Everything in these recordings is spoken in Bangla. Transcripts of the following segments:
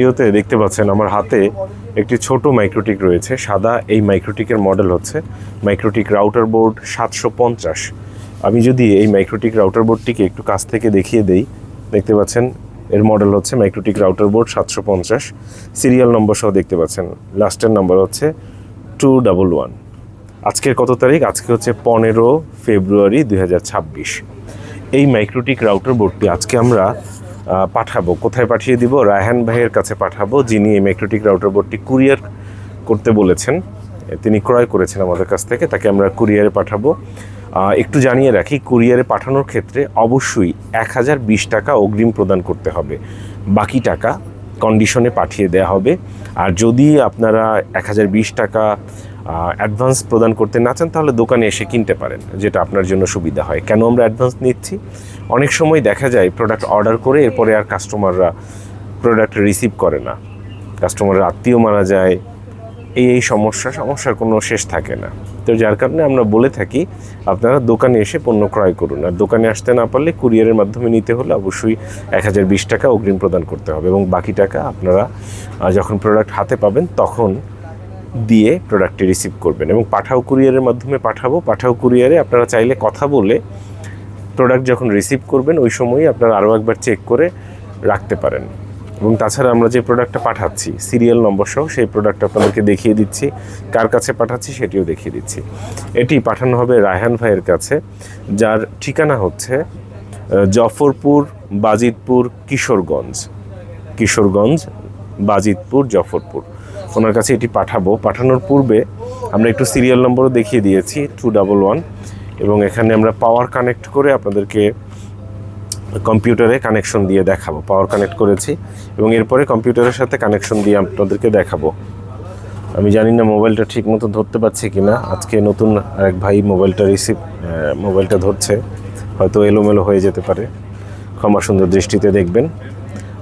ভিডিওতে দেখতে পাচ্ছেন আমার হাতে একটি ছোট মাইক্রোটিক রয়েছে সাদা। এই মাইক্রোটিকের মডেল হচ্ছে মাইক্রোটিক রাউটার বোর্ড 750। আমি যদি এই মাইক্রোটিক রাউটার বোর্ডটিকে একটু কাছ থেকে দেখিয়ে দেই, দেখতে পাচ্ছেন এর মডেল হচ্ছে MikroTik router board 750। Serial number সহ দেখতে পাচ্ছেন, লাস্টের নাম্বার হচ্ছে 211। আজকের কত তারিখ? আজকে হচ্ছে 15 ফেব্রুয়ারি 2026। এই মাইক্রোটিক রাউটার বোর্ডটি আজকে আমরা পাঠাবো। কোথায় পাঠিয়ে দিব? রায়হান ভাইয়ের কাছে পাঠাবো, যিনি এই মাইক্রোটিক রাউটার বোর্ডটি কুরিয়ার করতে বলেছেন। তিনি ক্রয় করেছেন আমাদের কাছ থেকে, তাকে আমরা কুরিয়ারে পাঠাবো। একটু জানিয়ে রাখি, কুরিয়ারে পাঠানোর ক্ষেত্রে অবশ্যই 1020 টাকা অগ্রিম প্রদান করতে হবে, বাকি টাকা কন্ডিশনে পাঠিয়ে দেওয়া হবে। আর যদি আপনারা 1020 টাকা অ্যাডভান্স প্রদান করতে না চান, তাহলে দোকানে এসে কিনতে পারেন, যেটা আপনার জন্য সুবিধা হয়। কেন আমরা অ্যাডভান্স নিচ্ছি? অনেক সময় দেখা যায় প্রোডাক্ট অর্ডার করে এরপরে আর কাস্টমাররা প্রোডাক্ট রিসিভ করে না, কাস্টমারের আত্মীয় মারা যায়, এই সমস্যার কোনো শেষ থাকে না। তো যার কারণে আমরা বলে থাকি আপনারা দোকানে এসে পণ্য ক্রয় করুন। আর দোকানে আসতে না পারলে কুরিয়ারের মাধ্যমে নিতে হলে অবশ্যই 1020 টাকা অগ্রিম প্রদান করতে হবে, এবং বাকি টাকা আপনারা যখন প্রোডাক্ট হাতে পাবেন তখন দিয়ে প্রোডাক্টটি রিসিভ করবেন। এবং পাঠাও কুরিয়ারের মাধ্যমে পাঠাবো। পাঠাও কুরিয়ারে আপনারা চাইলে কথা বলে প্রোডাক্ট যখন রিসিভ করবেন ওই সময়ই আপনারা আরও একবার চেক করে রাখতে পারেন। এবং তাছাড়া আমরা যে প্রোডাক্টটা পাঠাচ্ছি সিরিয়াল নম্বর সহ, সেই প্রোডাক্ট আপনাদেরকে দেখিয়ে দিচ্ছি, কার কাছে পাঠাচ্ছি সেটিও দেখিয়ে দিচ্ছি। এটি পাঠানো হবে রায়হান ভাইয়ের কাছে, যার ঠিকানা হচ্ছে জফরপুর, বাজিতপুর, কিশোরগঞ্জ, বাজিতপুর, জফরপুর। ওনার কাছে এটি পাঠাবো। পাঠানোর পূর্বে আমরা একটু সিরিয়াল নম্বরও দেখিয়ে দিয়েছি 211, এবং এখানে আমরা পাওয়ার কানেক্ট করে আপনাদেরকে কম্পিউটারে কানেকশন দিয়ে দেখাবো। পাওয়ার কানেক্ট করেছি এবং এরপরে কম্পিউটারের সাথে কানেকশন দিয়ে আপনাদেরকে দেখাবো। আমি জানি না মোবাইলটা ঠিক মতো ধরতে পারছি কি না। আজকে নতুন আরেক ভাই মোবাইলটা ধরছে, হয়তো এলোমেলো হয়ে যেতে পারে, ক্ষমা সুন্দর দৃষ্টিতে দেখবেন।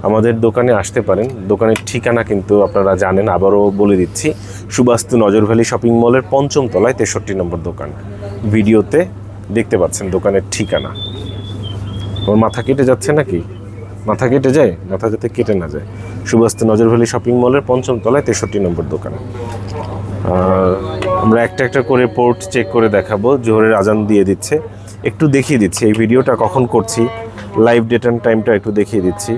আমাদের দোকানে আসতে পারেন। দোকানের ঠিকানা কিন্তু আপনারা জানেন, আবারও বলে দিচ্ছি। সুবাস্তু নজরভ্যালি শপিং মলের 5ম তলায় 63 নম্বর দোকান। ভিডিওতে দেখতে পাচ্ছেন দোকানের ঠিকানা। ওর মাথা কেটে যাচ্ছে নাকি? মাথা কেটে যায়? মাথা যাতে কেটে না যায়। সুবাস্তু নজরভ্যালি শপিং মলের 5ম তলায় 63 নম্বর দোকান। আমরা একটা করে পোর্ট চেক করে দেখাবো। জোহরের আজান দিয়ে দিচ্ছে, একটু দেখিয়ে দিচ্ছি এই ভিডিওটা কখন করছি, লাইভ ডেট অ্যান্ড টাইমটা একটু দেখিয়ে দিচ্ছি।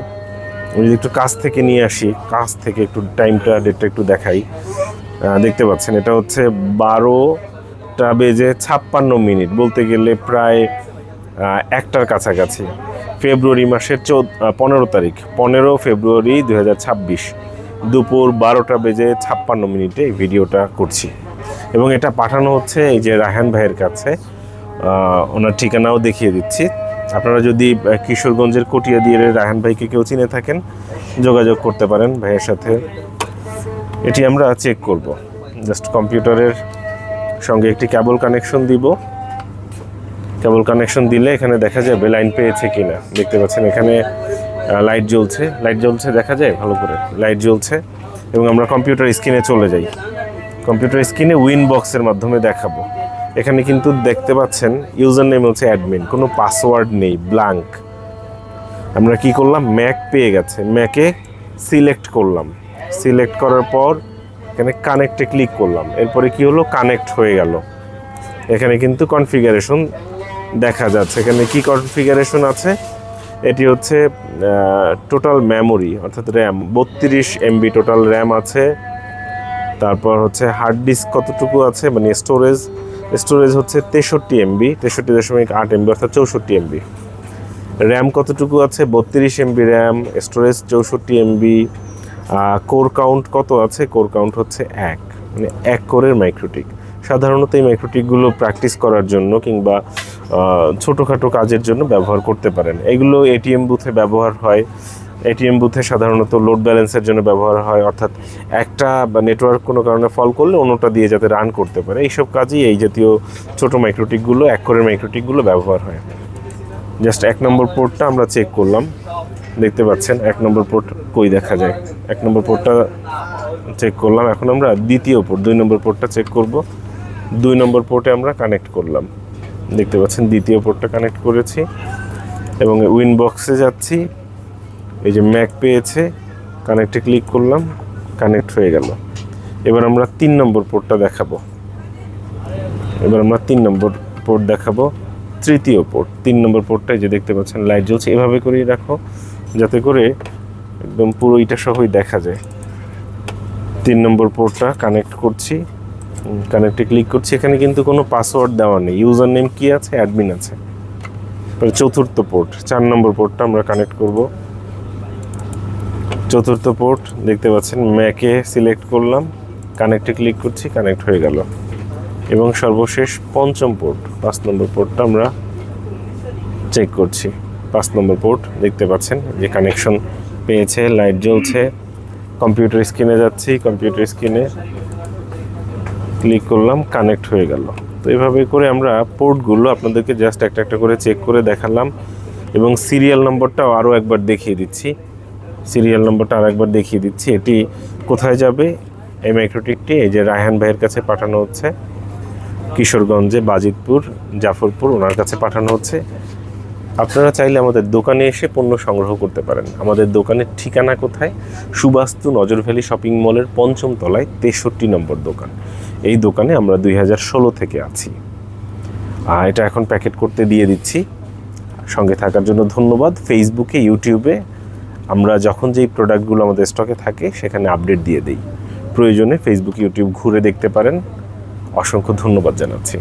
আমি যদি একটু কাছ থেকে নিয়ে আসি, কাছ থেকে একটু টাইমটা, ডেটটা একটু দেখাই। দেখতে পাচ্ছেন এটা হচ্ছে 12টা বেজে 56 মিনিট, বলতে গেলে প্রায় 1টার কাছাকাছি। ফেব্রুয়ারি মাসের 15 তারিখ, 15 ফেব্রুয়ারি 2026 দুপুর 12টা বেজে 56 মিনিটে এই ভিডিওটা করছি। এবং এটা পাঠানো হচ্ছে এই যে রায়হান ভাইয়ের কাছে। ওনার ঠিকানাও দেখিয়ে দিচ্ছি। আপনারা যদি কিশোরগঞ্জের কটিয়াদিয়ার রায়হান ভাইকে কেউ চিনে থাকেন, যোগাযোগ করতে পারেন ভাইয়ের সাথে। এটি আমরা চেক করব। জাস্ট কম্পিউটারের সঙ্গে একটি কেবল কানেকশন দিব। কেবল কানেকশন দিলে এখানে দেখা যাবে লাইন পেয়েছে কিনা। দেখতে পাচ্ছেন এখানে লাইট জ্বলছে, দেখা যায় ভালো করে, লাইট জ্বলছে। এবং আমরা কম্পিউটার স্ক্রিনে চলে যাই। কম্পিউটার স্ক্রিনে উইন বক্সের মাধ্যমে দেখাবো। এখানে কিন্তু দেখতে পাচ্ছেন ইউজার নেম হচ্ছে অ্যাডমিন, কোনো পাসওয়ার্ড নেই, ব্ল্যাঙ্ক। আমরা কি করলাম? ম্যাক পেয়ে গেছে, ম্যাকে সিলেক্ট করলাম। সিলেক্ট করার পর এখানে কানেক্টে ক্লিক করলাম। এরপরে কি হলো? কানেক্ট হয়ে গেল। এখানে কিন্তু কনফিগারেশন দেখা যাচ্ছে। এখানে কি কনফিগারেশন আছে? এটি হচ্ছে টোটাল মেমোরি, অর্থাৎ র্যাম 32 MB টোটাল র্যাম আছে। তারপর হচ্ছে হার্ড ডিস্ক কতটুকু আছে, মানে স্টোরেজ হচ্ছে 63 MB, 63.8 MB, অর্থাৎ 64 MB। র্যাম কতটুকু আছে? 32 MB RAM, storage 64 MB। Core count কত আছে? কোর কাউন্ট হচ্ছে 1, মানে 1 কোরের মাইক্রোটিক। সাধারণত এই মাইক্রোটিকগুলো প্র্যাকটিস করার জন্য কিংবা ছোটোখাটো কাজের জন্য ব্যবহার করতে পারেন। এগুলো এটিএম বুথে ব্যবহার হয়। এটিএম বুথে সাধারণত লোড ব্যালেন্সের জন্য ব্যবহার হয়, অর্থাৎ একটা বা নেটওয়ার্ক কোনো কারণে ফল করলে অন্যটা দিয়ে যাতে রান করতে পারে, এইসব কাজেই এই জাতীয় ছোটো মাইক্রোটিকগুলো, 1 কোরের মাইক্রোটিকগুলো ব্যবহার হয়। জাস্ট 1 নম্বর পোর্টটা আমরা চেক করলাম। দেখতে পাচ্ছেন 1 নম্বর পোর্ট কই দেখা যায়? 1 নম্বর পোর্টটা চেক করলাম। এখন আমরা দ্বিতীয় পোর্ট, 2 নম্বর পোর্টটা চেক করব। 2 নম্বর পোর্টে আমরা কানেক্ট করলাম। দেখতে পাচ্ছেন দ্বিতীয় পোর্টটা কানেক্ট করেছি এবং উইন বক্সে যাচ্ছি। এই যে ম্যাক পেয়েছে, কানেক্টে ক্লিক করলাম, কানেক্ট হয়ে গেল। এবার আমরা 3 নম্বর পোর্টটা দেখাবো। তৃতীয় পোর্ট। 3 নম্বর পোর্টটাই যে দেখতে পাচ্ছেন লাইট জ্বলছে, এভাবে করেই রাখো যাতে করে একদম পুরো এটা সহই দেখা যায়। 3 নম্বর পোর্টটা কানেক্ট করছি, কানেক্টে ক্লিক করছি। এখানে কিন্তু কোনো পাসওয়ার্ড দেওয়া নেই, ইউজার নেম কি আছে, অ্যাডমিন আছে। চতুর্থ পোর্ট, 4 নম্বর পোর্টটা আমরা কানেক্ট করব। চতুর্থ পোর্ট দেখতে পাচ্ছেন, ম্যাকে সিলেক্ট করলাম, কানেক্টে ক্লিক করছি, কানেক্ট হয়ে গেল। এবং সর্বশেষ 5ম পোর্ট, 5 নম্বর পোর্টটা আমরা চেক করছি। 5 নম্বর পোর্ট দেখতে পাচ্ছেন যে কানেকশন পেয়েছে, লাইট জ্বলছে। কম্পিউটার স্ক্রিনে যাচ্ছি, কম্পিউটার স্ক্রিনে ক্লিক করলাম, কানেক্ট হয়ে গেল। তো এইভাবে করে আমরা পোর্টগুলো আপনাদেরকে জাস্ট একটা একটা করে চেক করে দেখালাম এবং সিরিয়াল নম্বরটাও আরও একবার দেখিয়ে দিচ্ছি। এটি কোথায় যাবে? এই মাইক্রোটিকটি এই যে রায়হান ভাইয়ের কাছে পাঠানো হচ্ছে, কিশোরগঞ্জে বাজিতপুর জাফরপুর, ওনার কাছে পাঠানো হচ্ছে। আপনারা চাইলে আমাদের দোকানে এসে পণ্য সংগ্রহ করতে পারেন। আমাদের দোকানের ঠিকানা কোথায়? সুবাস্তু নজর ভ্যালি শপিং মলের 5ম তলায় 63 নম্বর দোকান। এই দোকানে আমরা 2016 থেকে আছি। এটা এখন প্যাকেট করতে দিয়ে দিচ্ছি। সঙ্গে থাকার জন্য ধন্যবাদ। ফেসবুকে, ইউটিউবে আমরা যখন যেই প্রোডাক্টগুলো আমাদের স্টকে থাকে সেখানে আপডেট দিয়ে দিই। প্রয়োজনে ফেসবুক, ইউটিউব ঘুরে দেখতে পারেন। অসংখ্য ধন্যবাদ জানাচ্ছি।